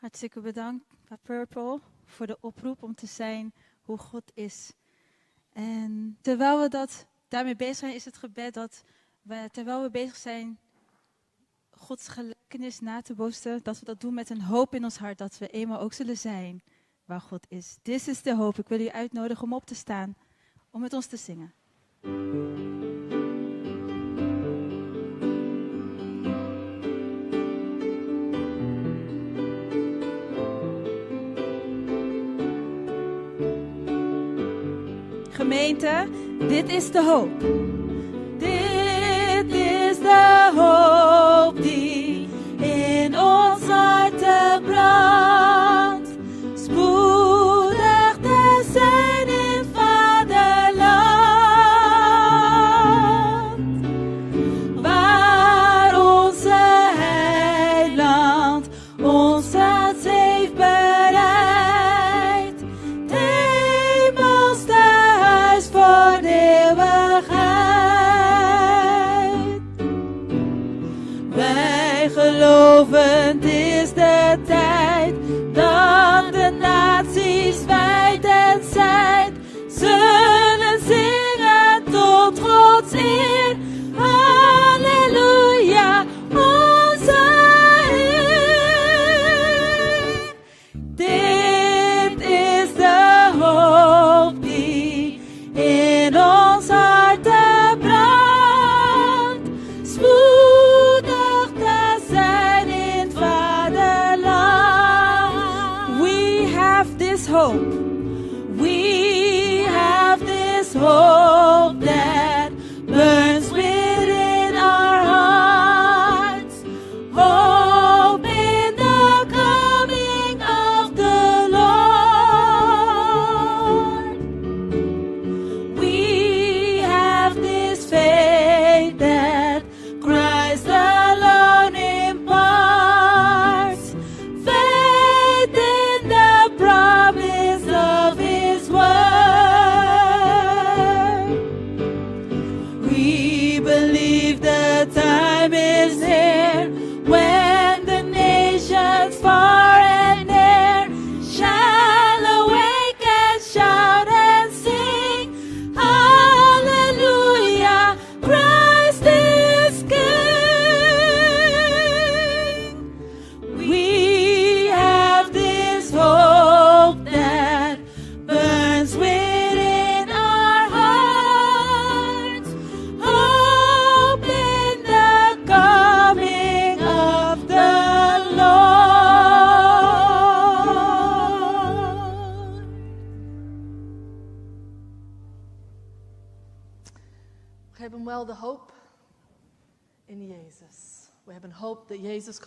Hartstikke bedankt, Purple, voor de oproep om te zijn hoe God is. En terwijl we daarmee bezig zijn, is het gebed dat we, terwijl we bezig zijn Gods gelijkenis na te bootsen, dat we dat doen met een hoop in ons hart, dat we eenmaal ook zullen zijn waar God is. This is de hoop. Ik wil u uitnodigen om op te staan, om met ons te zingen. Gemeente, dit is de hoop. Dit is de hoop die in ons harten brandt. Spoedig te zijn in het vaderland, waar onze heiland ons plaats heeft bereid. Hemelstehuis voor de eeuwigheid. Wij geloven, het is de tijd dat de naties wijd en zijd zullen zingen tot Gods eer. Halleluja, onze Heer. Dit is de hoop die in ons harten brandt. Spoedig te zijn in het vaderland. We have this hope. We have this hope that burns within our hearts. Hope in the coming of the Lord. We have this faith that Christ alone imparts. Faith in the promise of His word. We believe the time is here when the nations far and near shall awake and shout and sing. Hallelujah, Christ is King. We have this hope that burns within our hearts. Hope in the coming of the Lord. We hebben wel de hoop in Jezus. We hebben hoop dat Jezus